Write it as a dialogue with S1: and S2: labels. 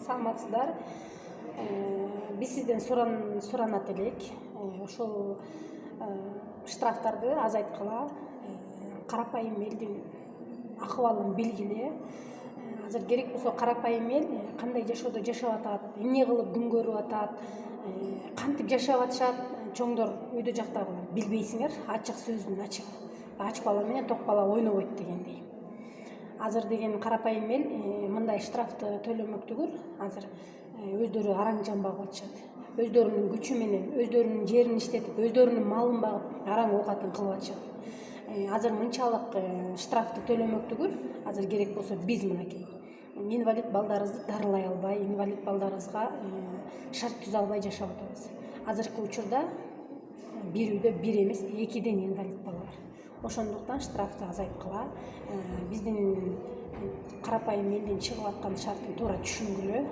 S1: Саламатсыздар. Биз сизден суранат элек. Ошол штрафтарды азайткыла, карапайым элдин акыбалын билгиле. Азыр керек болсо карапайым эл кандай жашоодо жашап атат, эмне кылып күн көрүп атат, кантип жашап атышат, чоңдор өйдө жактагылар билбейсиңер, ачык сөздүн ачык. Ач бала менен ток бала ойнобойт дегендей. Азыр деген карапайым эл мындай штрафты төлөмөктүгүр азыр өздөрү араң жан багып атышат. Өздөрүнүн күчү менен, өздөрүнүн жерин иштетип, өздөрүнүн малын багып араң оокатын кылып атышат. Азыр мынчалык штрафты төлөмөктүгүр азыр керек болсо биз мынакей инвалид балдарыбызды дарылай албай, инвалид балдарыбызга шарт түзө албай жашап атабыз. Азыркы учурда бир үйдө бир эмес, экиден инвалид бала бар. Ошондуктан штрафты азайткыла, биздин карапайым элдин чыгып аткан шартын туура түшүнгүлө.